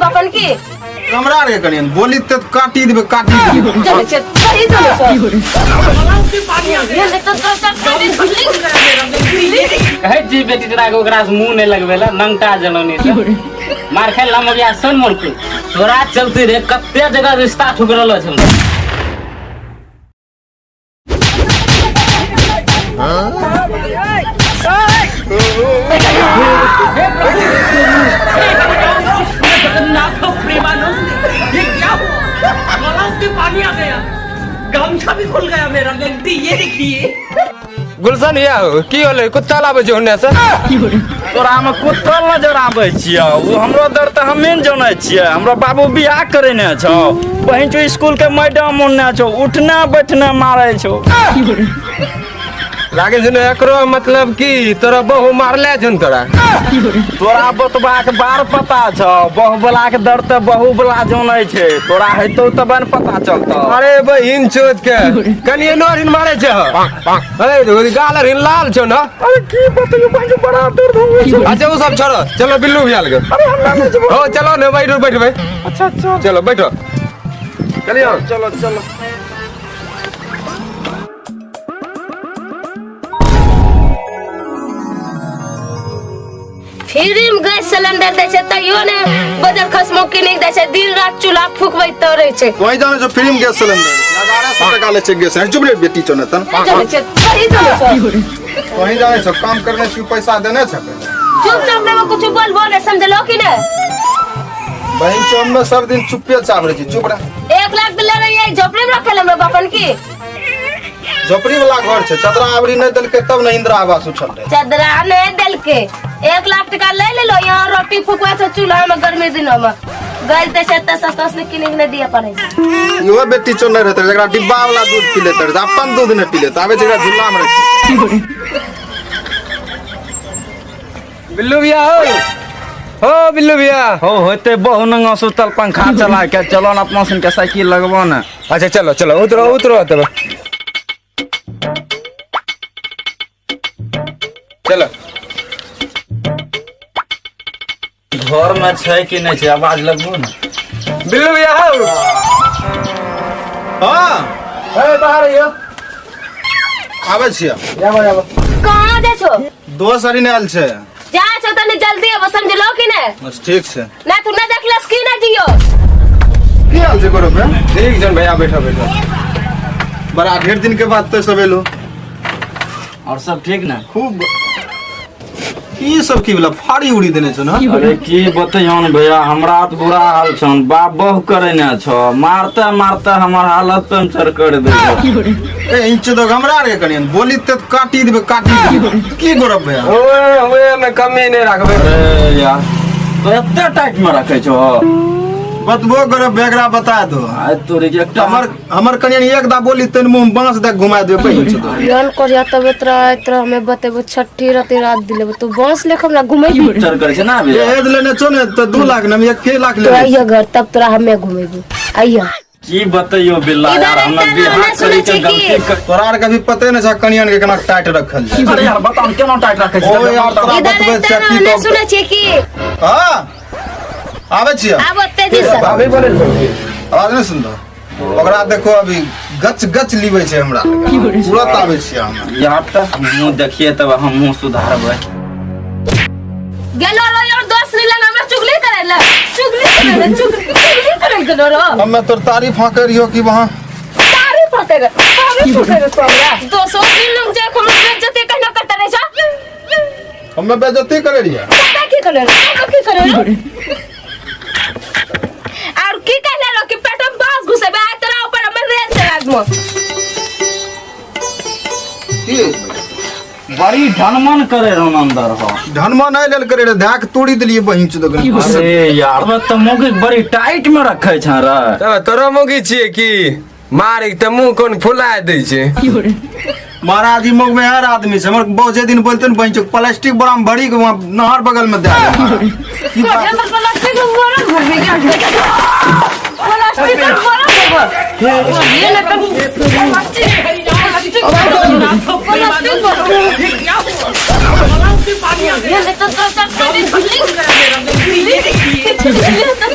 बापन की हमरा रे कनियन बोली त काटी देबे काटी देबे चले चल सही चले ये ले तो कहे जी बेटी तोरा के ओकरा से मुंह नहीं लगवेला नंगटा जलौनी से मार खाइ ला मगिया सन मोर के तोरा चलती रे कते जगह रिश्ता ठुकरलो छै पानी आ गया गमछा भी खुल गया मेरा गलती ये देखिए गुलशन या हो की होले कुत्ता लाबे छै होने से तोरा में कुत्ता नजर आबै छियै वो हमरो दर त हमे न जानै छियै हमरा बाबू बियाह करेने छौ बहिन जो स्कूल के मैडम ओने छौ उठना बैठना मारै छौ लागे छै एकरो मतलब की तोरा बहु मारले छन तोरा तोरा बतबा के बार पता छौ बहु बला के दर त बहु बला जानै छै तोरा हेतौ तब न पता चलतौ अरे बहिन चोद के कनिए नोरिन मारे छै अरे गाल रिन लाल छौ ना अरे की बतइयो बहिन बड़ा दर्द होय छै अच्छा वो सब छोड़ो चलो बिल्लू भैया लगे अरे हम ना जेबो हो चलो ने बैठो बैठ भाई अच्छा अच्छा चलो बैठो चलिए चलो चलो फिल्म गैस सिलेंडर दै छै तइयो ने बजल खसमो की नहीं दै छै दिन रात चूल्हा फूकबै त रहे छै वही जाने जो फिल्म गैस सिलेंडर 1100 टका ले छै गैस चुप रे बेटी चोने तन चले चल सही चले वही जाने सब काम करने से पैसा देने छै चुपचाप में कुछ बोल बोल समझलो कि ने बहन चोन में सब दिन चुप्पे चाव रही चुप रह 1 लाख ले रही झोपड़ी में रखल हमरा बापन की झोपड़ी वाला घर छै चदरा आवरी नहीं देलके तब न इंदिरा आवास उछल रहे चदरा नहीं देलके 1 लाख टका ले लो यहाँ रोटी फुकवा से चूल्हा में गर्मी दिनों में गैस दे छै त सस्ता से किने के दिया पड़े यो बेटी चोन नहीं रहते जकरा डिब्बा वाला दूध पी लेते अपन दूध नहीं पी लेते आवे जकरा झुल्ला में रखी बिल्लू भैया हो बिल्लू भैया हो होते बहु नंगा सुतल पंखा चला के चलो न अपना सुन के साइकिल लगबो न अच्छा चलो चलो उतरो उतरो तब चलो घर में छै कि नहीं छै आवाज लगबो न बिल्लू भैया हो हां ए बाहर आइयो आवे छिया कहां जा छो दोस्त अरी ने आल छै जा छो तनी जल्दी अब समझलो कि ने बस ठीक छै ना तू ना देखलस की ना जियो की हाल छै करो बे ठीक जन भैया बैठो बैठो बड़ा ढेर दिन के बाद तो सब एलो और सब ठीक ना खूब ई सब की वाला फाड़ी उड़ी देने छ ना अरे की बतइयोन भैया हमरा त बुरा हाल छन बाप बहु करेने छ मारते मारते हमर हालत पंचर कर दे ए इंच तो हमरा रे कनियन बोली त काटी देबे काटी देबे की गरब भैया ओए में कमी नहीं रखबे अरे यार तो एते टाइट में रखे छो बतबो गरब बेगरा बता दो आज तोरे के एकटा हमर कनियन एक दा बोली तन मुंह बांस दे घुमा देबे पहिन छ तो यान करिया तब इतना हमें बतेबो छठी रात दिले तू बांस लेख हमरा घुमेबी चर करे छै ना भैया ए लेने छ ने त 2 लाख न 1 लाख ले तो आइया घर तब तोरा हमें घुमेबी आइया की बतइयो बिल्ला यार हमरा बियाह करे के गलती कर तोरा आर के भी पते न छ कनियन के केना टाइट रखल जाय अरे यार बताओ केना टाइट रखे छै ओ यार तोरा बतबे छ की तो सुने छी की हां आवे छिया आब तेजी से भाभी बोले आवाज नहीं सुन ओकरा देखो अभी गच गच लीवे छै हमरा तुरंत आवे छिया हम यार त मुंह देखिए तब हम मुंह सुधारबै गेलो लो यार दोस्त नहीं लगा हमरा चुगली करेला चुगली करे गेलो रो हमें तोर तारीफ हाँ करियो कि वहां तारीफ करेगा तो हमरा 200 दिन लोग जे हमरा बेइज्जती कहना करते रहे छ हमें बेइज्जती करे रिया की करे और की कहले रो कि पेट में बांस घुसेबे आ तोरा ऊपर हमें रेल चला दो की बड़ी धनमन करे रहो अंदर हो धनमा नहीं लेल करे रे धाक तोड़ी देलिए बहिन छ दगन अरे यार त मोगी बड़ी टाइट में रखे छ रे तोरा मोगी छिए की मार एक त मुंह कोन फुला दे छै महाराज जी मुंह में हर आदमी से हमर बहुत दिन बोलते न बहिन छ प्लास्टिक बड़ा में भरी के वहां नहर बगल में दे की बात प्लास्टिक बोरा भर गया प्लास्टिक बोरा ये ना ये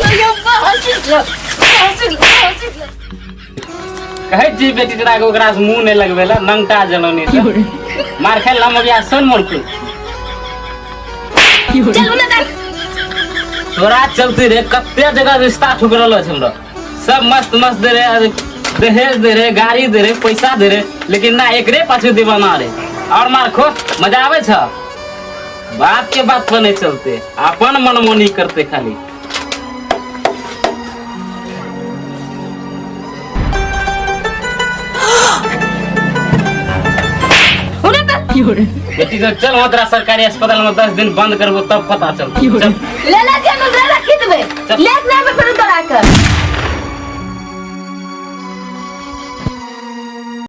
तो कहै छी बेटी तोरा के ओकरा से मुंह नहीं लगवेला नंगटा जलौनी से मार खाई ला मगिया सन मोड़कू चलू ना तक तोरा चलती रे कत्ते जगह रिश्ता ठुकरलो छ हमरा सब मस्त मस्त दे रे दहेज दे रे गाड़ी दे रे पैसा दे रे लेकिन ना एकरे पाछू दीवाना रे और मार खो मजा आवे छ बात के बात पर नहीं चलते अपन मनमोनी करते खाली बेटी तो चल वहाँ तेरा सरकारी अस्पताल में 10 दिन बंद करबो तब पता चल ले ले जानू ले ले कितबे लेट ना पे फिर तोरा कर